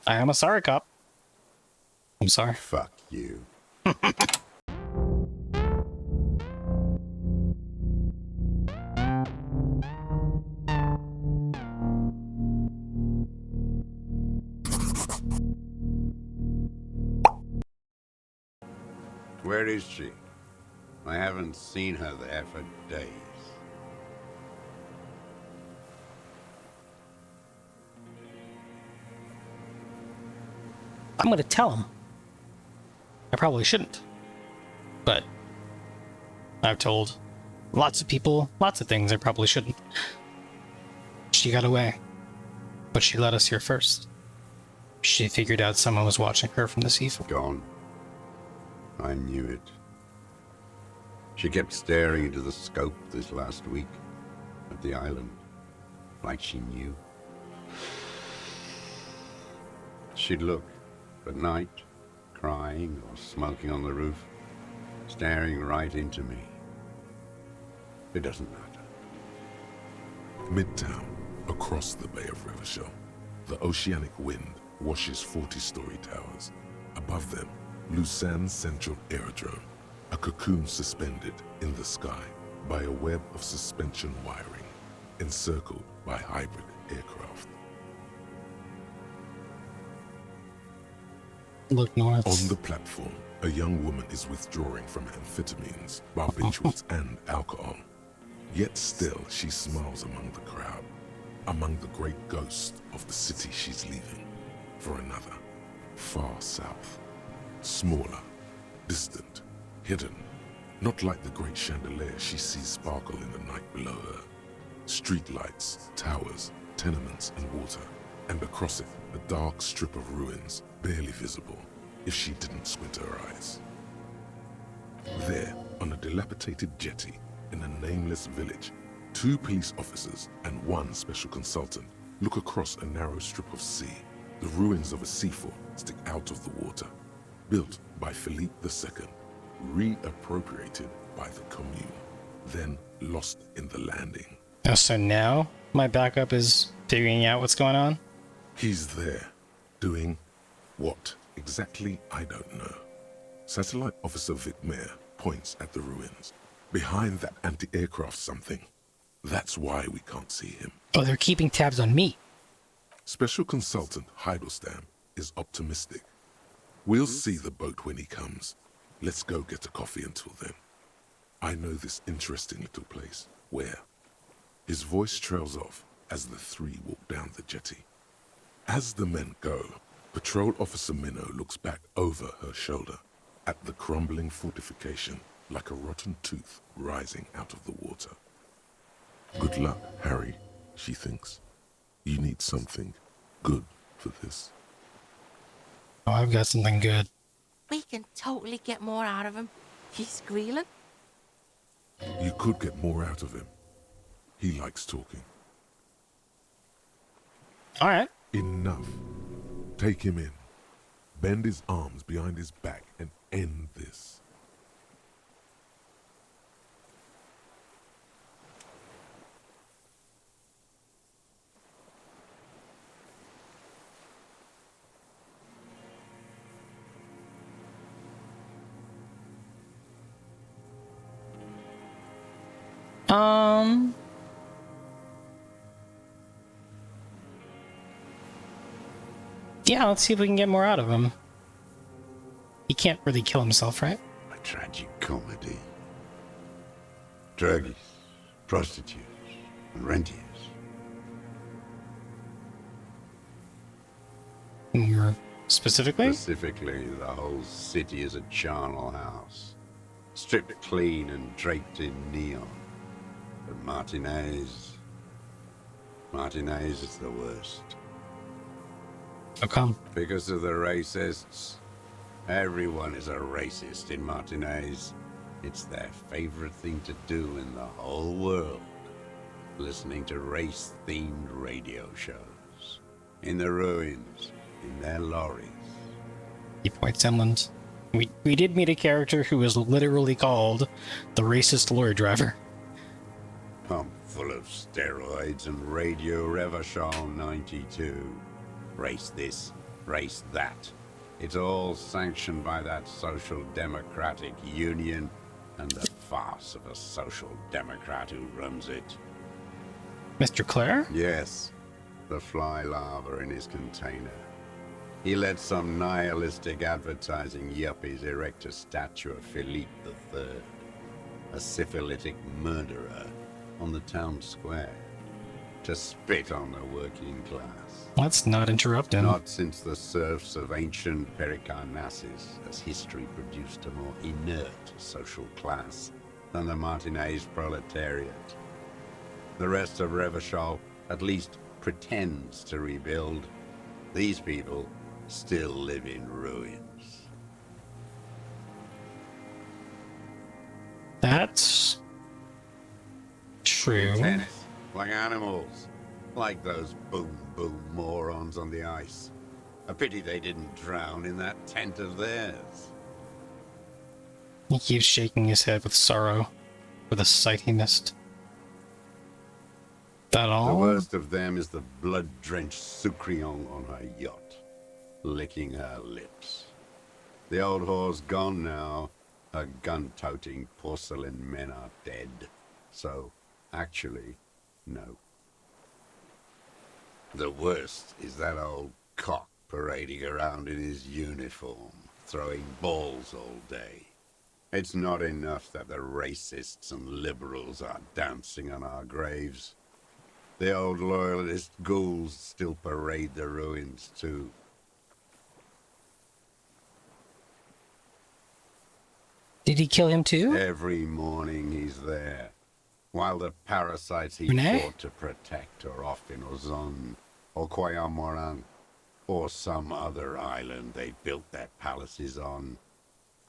I am a sorry cop. I'm sorry. Fuck you. Where is she? I haven't seen her there for days. I'm gonna tell him. I probably shouldn't. But I've told lots of people lots of things I probably shouldn't. She got away. But she let us here first. She figured out someone was watching her from the seafloor. Gone. I knew it. She kept staring into the scope this last week at the island, like she knew. She'd look at night, crying or smoking on the roof, staring right into me. It doesn't matter. Midtown, across the Bay of Rivershell, the oceanic wind washes 40-story towers. Above them, Lusan's Central Aerodrome, a cocoon suspended in the sky by a web of suspension wiring, encircled by hybrid aircraft. Look north. On the platform, a young woman is withdrawing from amphetamines, barbiturates, and alcohol. Yet still, she smiles among the crowd, among the great ghosts of the city she's leaving, for another, far south. Smaller, distant, hidden, not like the great chandelier she sees sparkle in the night below her. Streetlights, towers, tenements, and water, and across it, a dark strip of ruins, barely visible if she didn't squint her eyes. There, on a dilapidated jetty in a nameless village, 2 police officers and 1 special consultant look across a narrow strip of sea. The ruins of a sea fort stick out of the water, built by Philippe II, reappropriated by the Commune, then lost in the landing. Oh, so now my backup is figuring out what's going on? He's there, doing what exactly, I don't know. Satellite Officer Vic Mayer points at the ruins. Behind that anti-aircraft something. That's why we can't see him. Oh, they're keeping tabs on me. Special Consultant Heidelstam is optimistic. We'll see the boat when he comes. Let's go get a coffee until then. I know this interesting little place. Where? His voice trails off as the 3 walk down the jetty. As the men go, Patrol Officer Minnow looks back over her shoulder at the crumbling fortification like a rotten tooth rising out of the water. Good luck, Harry, she thinks. You need something good for this. Oh, I've got something good. We can totally get more out of him. He's squealing. You could get more out of him. He likes talking. All right. Enough. Take him in. Bend his arms behind his back and end this. Yeah, let's see if we can get more out of him. He can't really kill himself, right? A tragic comedy. Druggies, prostitutes, and rentiers. Specifically? Specifically, the whole city is a charnel house. Stripped clean and draped in neon. But Martinez is the worst. How come? Because of the racists. Everyone is a racist in Martinez. It's their favorite thing to do in the whole world. Listening to race-themed radio shows. In the ruins, in their lorries. He points inland. We did meet a character who was literally called the racist lorry driver. Pumped full of steroids and Radio Revachol 92. Race this, Race that. It's all sanctioned by that Social Democratic Union and the farce of a Social Democrat who runs it. Mr. Clare? Yes, the fly larva in his container. He let some nihilistic advertising yuppies erect a statue of Philippe III, a syphilitic murderer, on the town square, to spit on the working class. Let's not interrupt him. Not since the serfs of ancient Pericarnassus has history produced a more inert social class than the Martinez proletariat. The rest of Revachol at least pretends to rebuild. These people still live in ruins. That's true. Tennis, like animals. Like those boom-boom morons on the ice. A pity they didn't drown in that tent of theirs. He keeps shaking his head with sorrow for the sight he missed. That all? The worst of them is the blood-drenched Sucrion on her yacht, licking her lips. The old whore's gone now. Her gun-toting porcelain men are dead. So, actually, no. The worst is that old cock parading around in his uniform, throwing balls all day. It's not enough that the racists and liberals are dancing on our graves. The old loyalist ghouls still parade the ruins too. Did he kill him too? Every morning he's there, while the parasites he Renee? fought to protect are off in Ozon, or Koyamoran, or some other island they built their palaces on,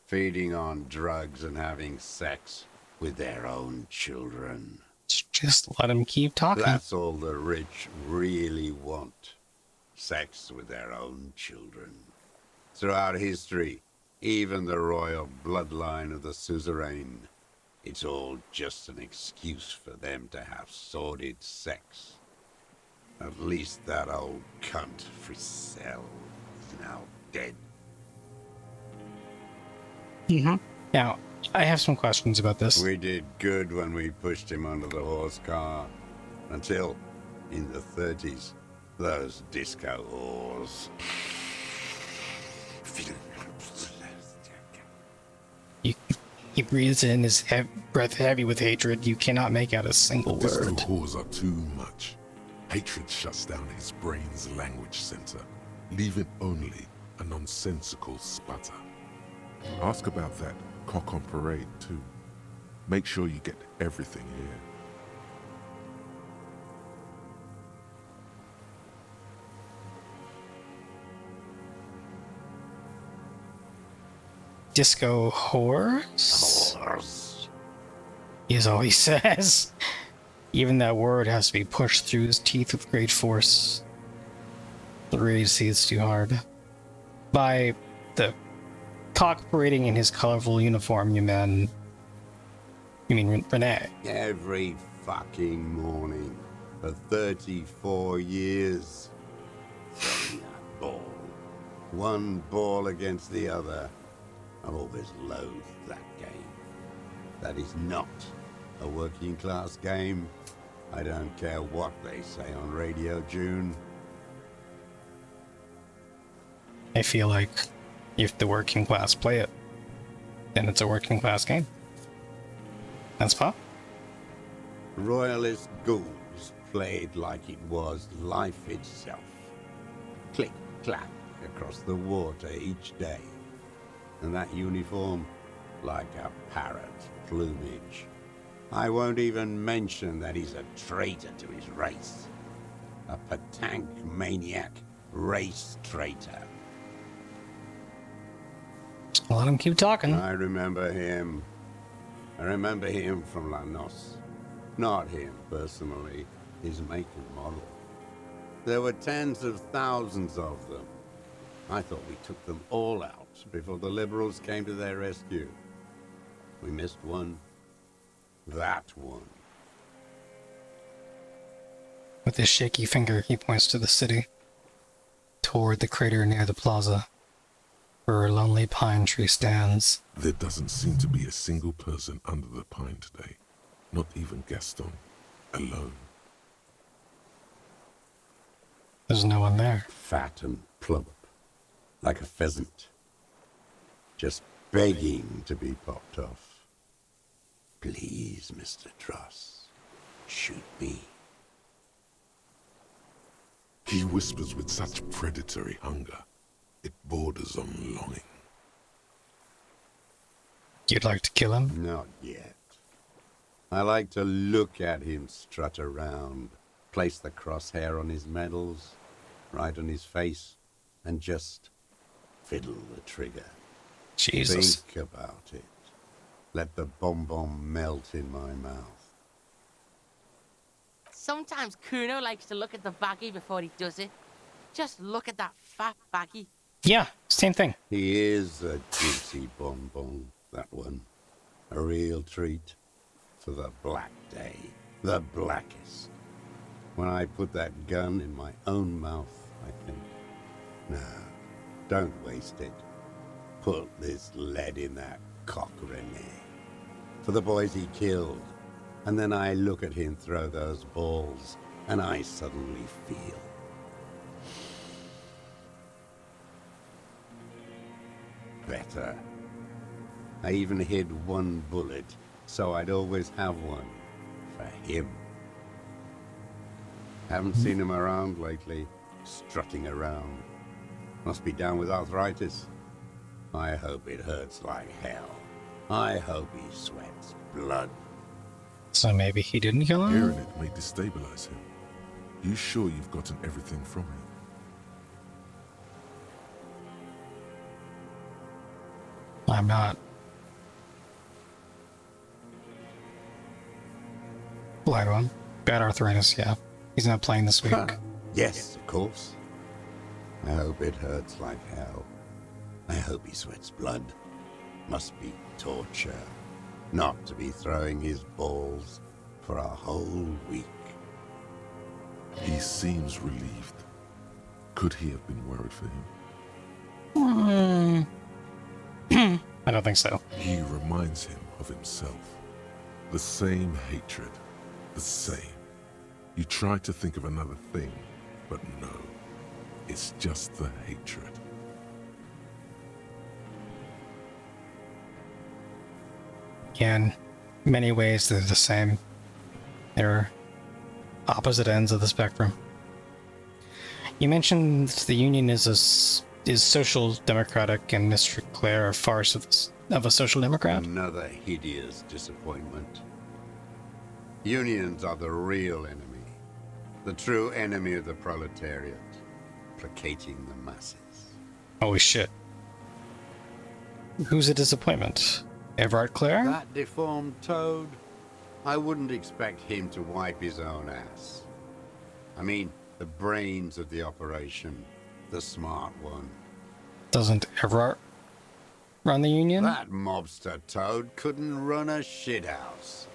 feeding on drugs and having sex with their own children. Just let him keep talking. That's all the rich really want. Sex with their own children. Throughout history, even the royal bloodline of the suzerain, it's all just an excuse for them to have sordid sex. At least that old cunt, Frisell, is now dead. Now, I have some questions about this. We did good when we pushed him under the horse car. Until, in the 30s, those disco whores. He breathes in his breath heavy with hatred. You cannot make out a single Disco word. whores are too much. Hatred shuts down his brain's language center, leaving only a nonsensical sputter. Ask about that cock on parade too. Make sure you get everything here. Disco whores? Whores. Is all he says. Even that word has to be pushed through his teeth with great force. The rage seethes too hard. By the cock parading in his colorful uniform, you mean Renee? Every fucking morning for 34 years. Throwing that ball. One ball against the other. I've always loathed that game. That is not a working class game. I don't care what they say on Radio June. I feel like if the working class play it, then it's a working class game. That's fine. Royalist ghouls played like it was life itself. Click, clack across the water each day. And that uniform, like a parrot plumage. I won't even mention that he's a traitor to his race. A petank maniac race traitor. Just let him keep talking. I remember him. I remember him from La Noce. Not him, personally. His make and model. There were tens of thousands of them. I thought we took them all out before the liberals came to their rescue. We missed one. That one. With his shaky finger, he points to the city. toward the crater near the plaza, where a lonely pine tree stands. There doesn't seem to be a single person under the pine today. Not even Gaston. Alone. There's no one there. Fat and plump, like a pheasant. Just begging to be popped off. Please, Mr. Dross, shoot me. He whispers with such predatory hunger. It borders on longing. You'd like to kill him? Not yet. I like to look at him strut around, place the crosshair on his medals, right on his face, and just fiddle the trigger. Jesus. Think about it. Let the bomb melt in my mouth. Sometimes Kuno likes to look at the baggie before he does it. Just look at that fat baggie. Yeah, same thing. He is a juicy bonbon, that one. A real treat for the black day, the blackest. When I put that gun in my own mouth, I think, no, don't waste it. Put this lead in that cock, René. For the boys he killed. And then I look at him throw those balls, and I suddenly feel. Better. I even hid one bullet, so I'd always have one. For him. Haven't seen him around lately, strutting around. Must be down with arthritis. I hope it hurts like hell. I hope he sweats blood. So maybe he didn't kill him? Hearing it may destabilize him. You sure you've gotten everything from him? I'm not. Blind one. Bad arthritis, yeah. He's not playing this week. Yes, of course. I hope it hurts like hell. I hope he sweats blood. Must be torture. Not to be throwing his balls for a whole week. He seems relieved. Could he have been worried for him? I don't think so. He reminds him of himself. The same hatred. The same. You try to think of another thing, but no. It's just the hatred. Yeah, in many ways they're the same. They're opposite ends of the spectrum. You mentioned the Union is social democratic and Mr. Clare a farce of a social democrat? Another hideous disappointment. Unions are the real enemy. The true enemy of the proletariat. Placating the masses. Holy shit. Who's a disappointment? Everard Clare? That deformed toad? I wouldn't expect him to wipe his own ass. I mean, the brains of the operation. The smart one. Doesn't Everard run the Union? That mobster toad couldn't run a shithouse.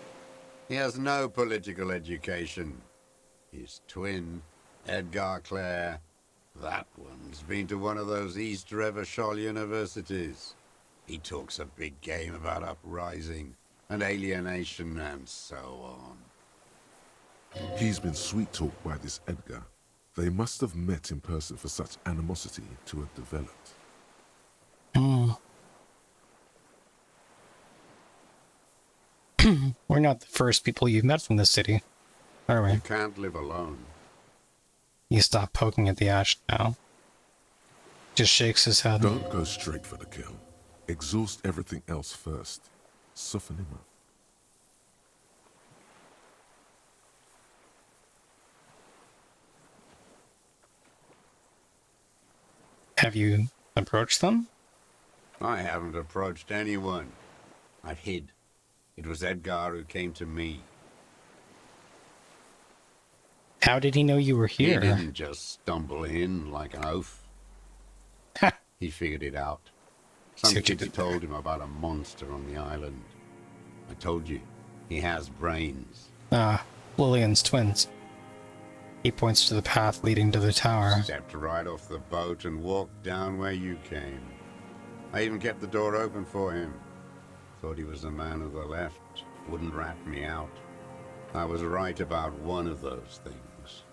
He has no political education. His twin, Edgar Clare, that one's been to one of those East Revachol universities. He talks a big game about uprising and alienation and so on. He's been sweet-talked by this Edgar. They must have met in person for such animosity to have developed. We're not the first people you've met from this city, are we? You can't live alone. You stop poking at the ash now. Just shakes his head. Don't go straight for the kill. Exhaust everything else first. Soften him up. Have you approached them? I haven't approached anyone. I hid. It was Edgar who came to me. How did he know you were here? He didn't just stumble in like an oaf. Ha! He figured it out. See Some what you kids did told him about a monster on the island. I told you, he has brains. Lillian's twins. He points to the path leading to the tower. Stepped right off the boat and walked down where you came. I even kept the door open for him. Thought he was a man of the left, wouldn't rat me out. I was right about one of those things.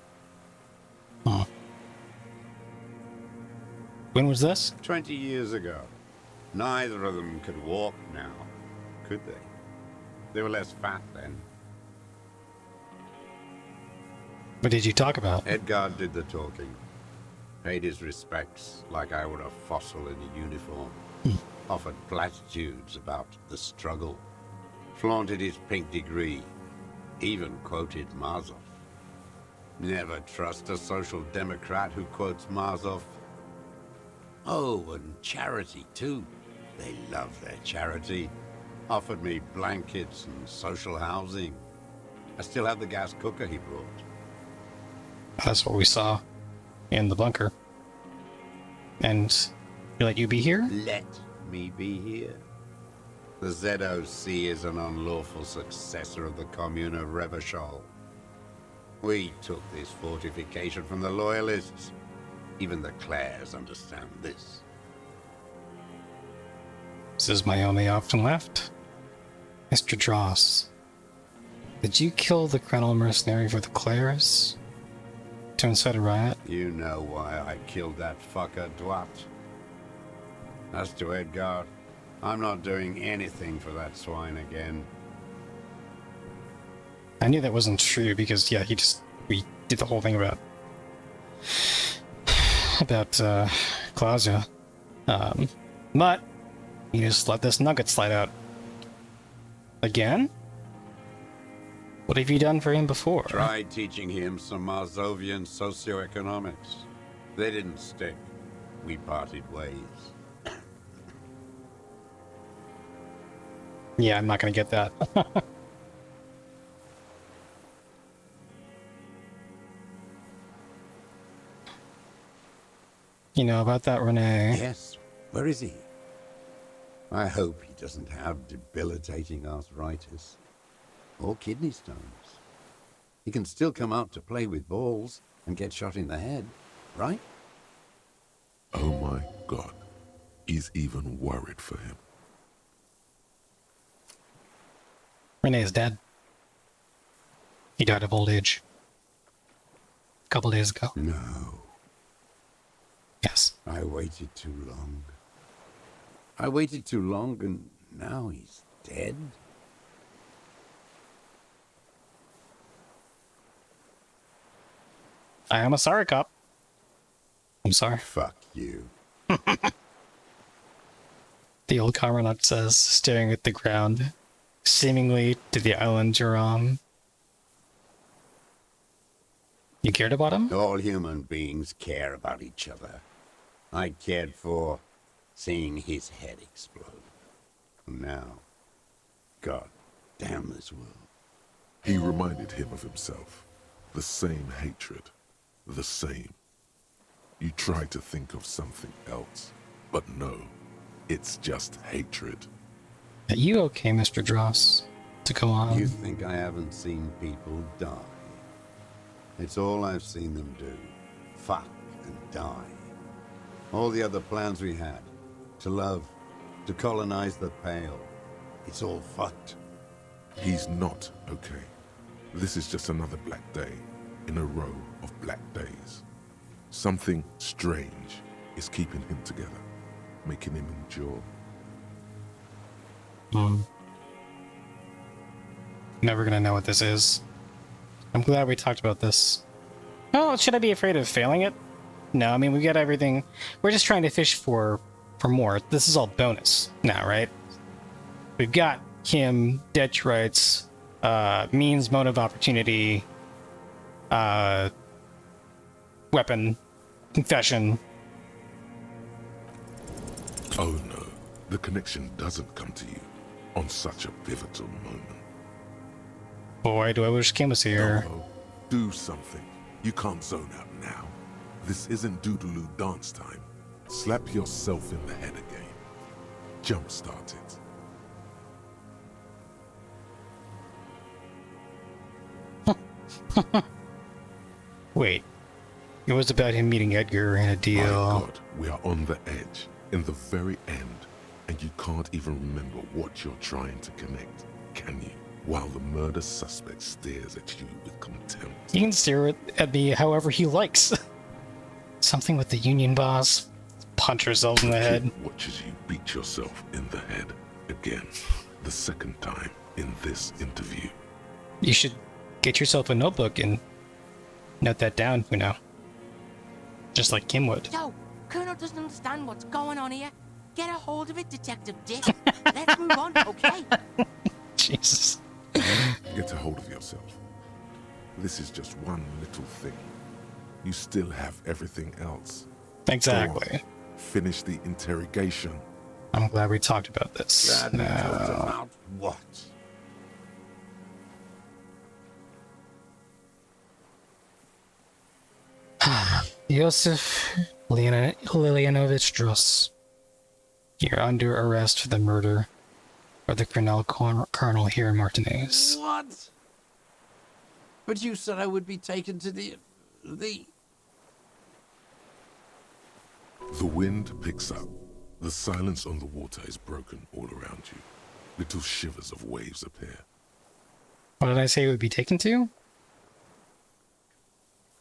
Huh. When was this? 20 years ago. Neither of them could walk now, could they? They were less fat then. What did you talk about? Edgar did the talking. Paid his respects like I were a fossil in a uniform. Offered platitudes about the struggle. Flaunted his pink degree. Even quoted Marzov. Never trust a social democrat who quotes Marzov. Oh, and charity too. They love their charity. Offered me blankets and social housing. I still have the gas cooker he brought. That's what we saw in the bunker. And you let you be here? Let me be here. The ZOC is an unlawful successor of the Commune of Revachol. We took this fortification from the Loyalists. Even the Clares understand this. This is my only option left. Mr. Dross, did you kill the Krenel mercenary for the Clares? To incite a riot? You know why I killed that fucker, Dwat. As to Edgar, I'm not doing anything for that swine again. I knew that wasn't true because, yeah, we did the whole thing about Claudia. But you just let this nugget slide out. Again? What have you done for him before? Tried teaching him some Marzovian socioeconomics. They didn't stick. We parted ways. Yeah, I'm not gonna get that. You know about that, Renee? Yes. Where is he? I hope he doesn't have debilitating arthritis. Or kidney stones. He can still come out to play with balls and get shot in the head, right? Oh my God. He's even worried for him. Renee is dead. He died of old age. A couple days ago. No. Yes. I waited too long. I waited too long and now he's dead? I am a sorry cop. I'm sorry. Fuck you. The old Commandant says, staring at the ground, seemingly to the island you're on. You cared about him? All human beings care about each other. I cared for seeing his head explode. Now, God damn this world. He reminded him of himself. The same hatred. The same. You try to think of something else, but no. It's just hatred. Are you okay, Mr. Dross? To go on. You think I haven't seen people die? It's all I've seen them do. Fuck and die. All the other plans we had. To love. To colonize the Pale. It's all fucked. He's not okay. This is just another black day in a row of black days. Something strange is keeping him together, making him endure. Never gonna know what this is. I'm glad we talked about this. Oh, should I be afraid of failing it? No, I mean, we got everything. We're just trying to fish for more. This is all bonus now, right? We've got him, detrites, means, motive, opportunity, weapon, confession. Oh no, the connection doesn't come to you on such a pivotal moment. Boy, do I wish Kim was here. No, do something. You can't zone out now. This isn't Doodaloo dance time. Slap yourself in the head again. Jumpstart it. Wait. It was about him meeting Edgar and a My deal. God, we are on the edge, in the very end, and you can't even remember what you're trying to connect, can you? While the murder suspect stares at you with contempt. He can stare at me however he likes. Something with the union boss. Punch ourselves in the head. Kid watches you beat yourself in the head again, the second time in this interview. You should get yourself a notebook and note that down, you know. Just like Kim would. Yo, Colonel doesn't understand what's going on here. Get a hold of it, Detective Dick. Let's move on, okay? Jesus. Get a hold of yourself. This is just one little thing. You still have everything else. Exactly. Go on, finish the interrogation. I'm glad we talked about this. Glad we talked about what? Yosef Lilianovich Druss. You're under arrest for the murder of the colonel here in Martinez. What? But you said I would be taken to the... The wind picks up. The silence on the water is broken all around you. Little shivers of waves appear. What did I say it would be taken to?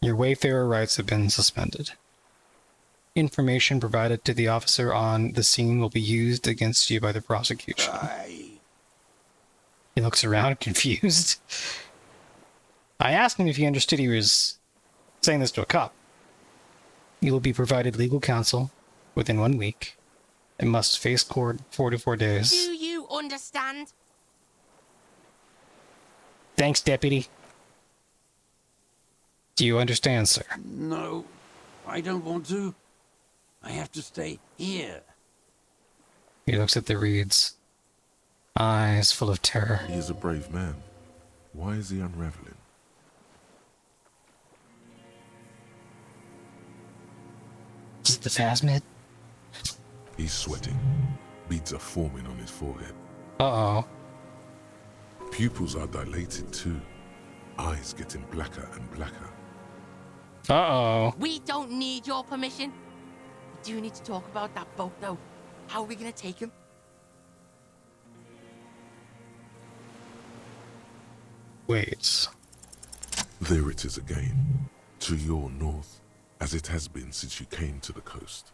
Your wayfarer rights have been suspended. Information provided to the officer on the scene will be used against you by the prosecution. He looks around, confused. I asked him if he understood he was saying this to a cop. You will be provided legal counsel within 1 week and must face court 4 to 4 days. Do you understand? Thanks, deputy. Do you understand, sir? No, I don't want to. I have to stay here. He looks at the reeds, eyes full of terror. He is a brave man. Why is he unraveling? Is it the phasmid? He's sweating. Beads are forming on his forehead. Uh-oh. Pupils are dilated too. Eyes getting blacker and blacker. Uh-oh. We don't need your permission. We do need to talk about that boat, though. How are we gonna take him? Wait. There it is again. To your north, as it has been since you came to the coast.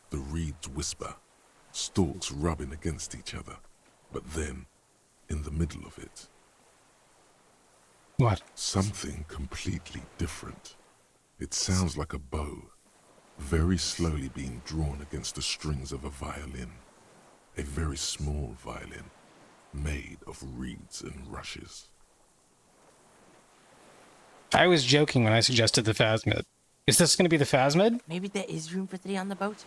The reeds whisper, stalks rubbing against each other. But then, in the middle of it, What? something completely different. It sounds like a bow, very slowly being drawn against the strings of a violin. A very small violin, made of reeds and rushes. I was joking when I suggested the phasmid. Is this going to be the phasmid? Maybe there is room for 3 on the boat.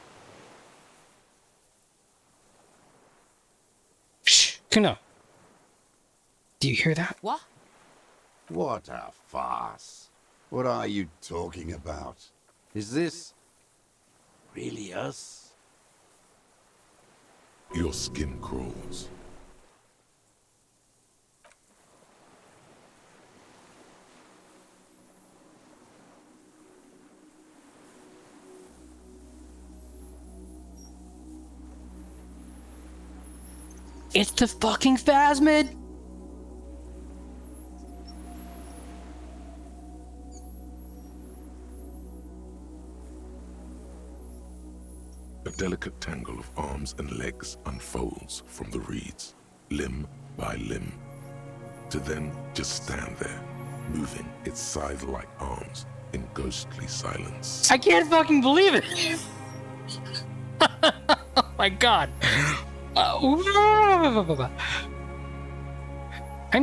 Shh, Kuno. Do you hear that? What? What a farce. What are you talking about? Is this really us? Your skin crawls. It's the fucking phasmid! A delicate tangle of arms and legs unfolds from the reeds, limb by limb, to then just stand there, moving its scythe-like arms in ghostly silence. I can't fucking believe it! Oh my god. I'm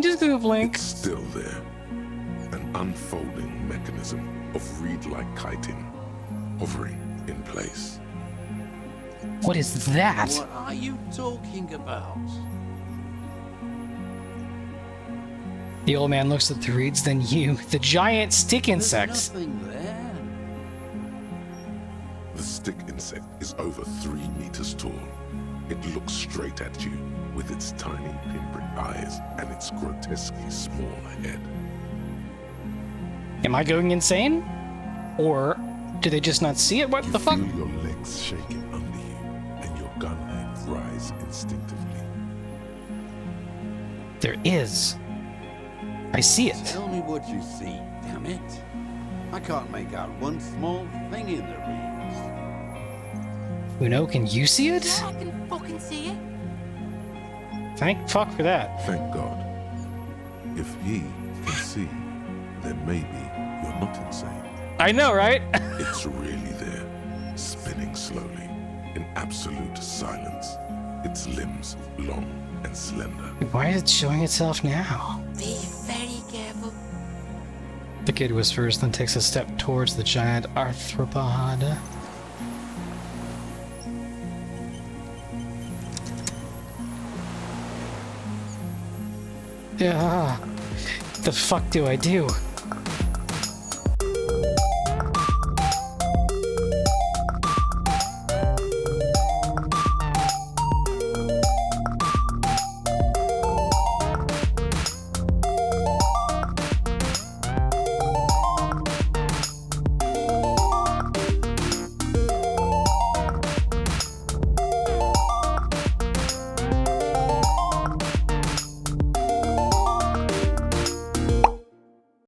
just gonna blink. It's still there, an unfolding mechanism of reed-like chitin, hovering in place. What is that? What are you talking about? The old man looks at the reeds, then you. The giant stick There's insects. nothing there. The stick insect is over 3 meters tall. It looks straight at you with its tiny pinprick eyes and its grotesquely small head. Am I going insane? Or do they just not see it? What You the fuck? feel your legs shaking under you, and your gun hand rise instinctively. There is. I see it. Tell me what you see, damn it. I can't make out one small thing in the reeds. Uno, can you see it? Yeah, I can fucking see it. Thank fuck for that. Thank God. If he can see, then maybe you're not insane. I know, right? It's really there, spinning slowly, in absolute silence. Its limbs long and slender. Why is it showing itself now? Be very careful. The kid whispers, then takes a step towards the giant arthropod. Yeah. The fuck do I do?